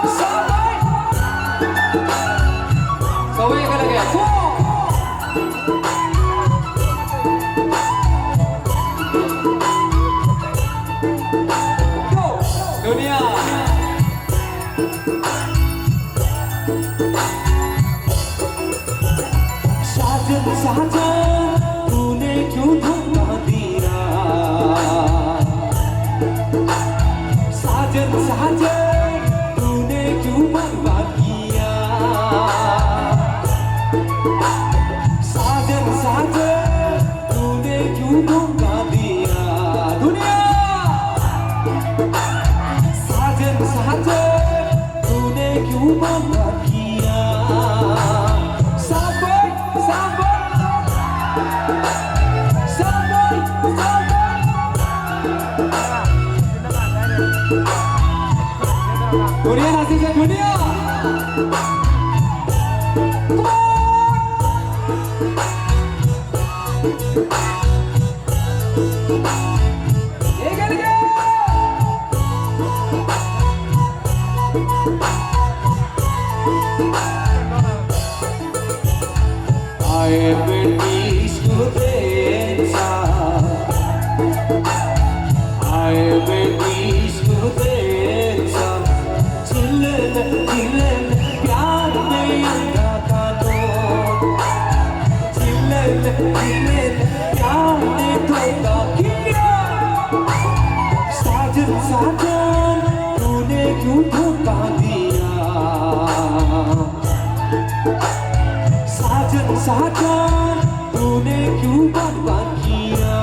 Sabay! Sabay ka lagi. 4 Go! Dunia! साजन साजन तूने क्यों धोखा दिया साजन साजन तूने क्यों बर्बाद किया साजन साजन तूने क्यों धोखा दिया दुनिया साजन साजन तूने क्यों बर्बाद किया साबर साबर साबर साबर दुनिया nasib se dunia I will be scudenza I will be scudenza chillen chillen प्यार में अंधा था तो chillen chillen प्यार ने धोखा किया साजन साजन तूने क्यों धोखा दिया साजन साजन तूने क्यों बर्बाद किया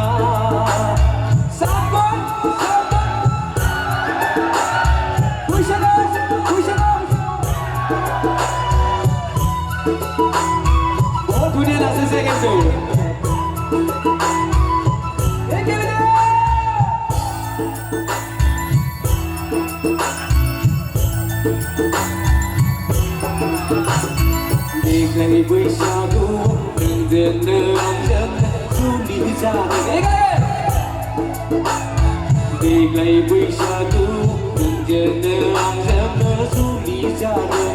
साबर साबर खुशगवार खुशगवार बहुत दुनिया nasib se कैसे देख रही बैसागु नंदन अंजन सुनी जाने देख रही बैसागु नंदन अंजन सुनी जाने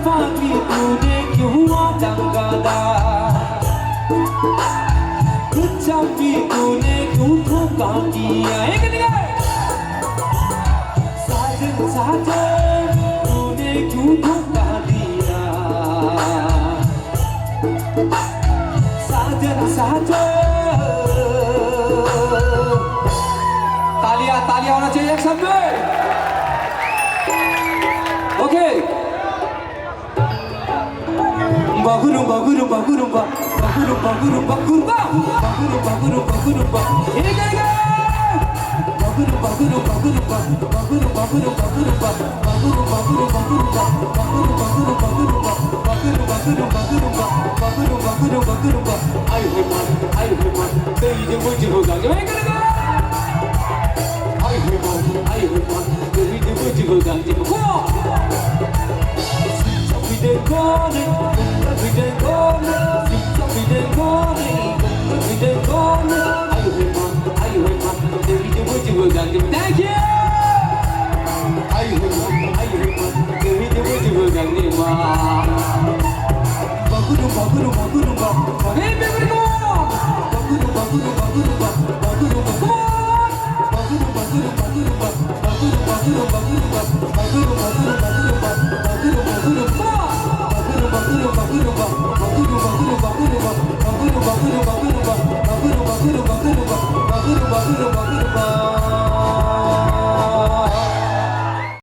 पापी तूने क्यों हुआ दंगादा चापी तूने क्यों धोखा किया साजन साजन तूने क्यों धोखा दिया साजन साजन तालियां तालियां होना चाहिए एक साथ में okay bagurumba gurumba gurumba bagurumba gurumba gurumba bagurumba gurumba gurumba ega bagurumba gurumba gurumba bagurumba gurumba gurumba bagurumba gurumba gurumba bagurumba gurumba gurumba bagurumba gurumba gurumba bagurumba gurumba gurumba ayo man तेरी मुझे होगा मैं करेगा ayo man तेरी मुझे होगा को we dey calling, we dey calling, we dey calling, we dey calling. Ayo man, we dey waiting for that. Thank you. Ayo man, we dey waiting for that. Baguru, baguru, baguru, baguru. Hey, baby, go. Baguru, baguru, baguru, baguru, baguru. Baguru, baguru, baguru, baguru, baguru, baguru, baguru, baguru, baguru, baguru. Baguru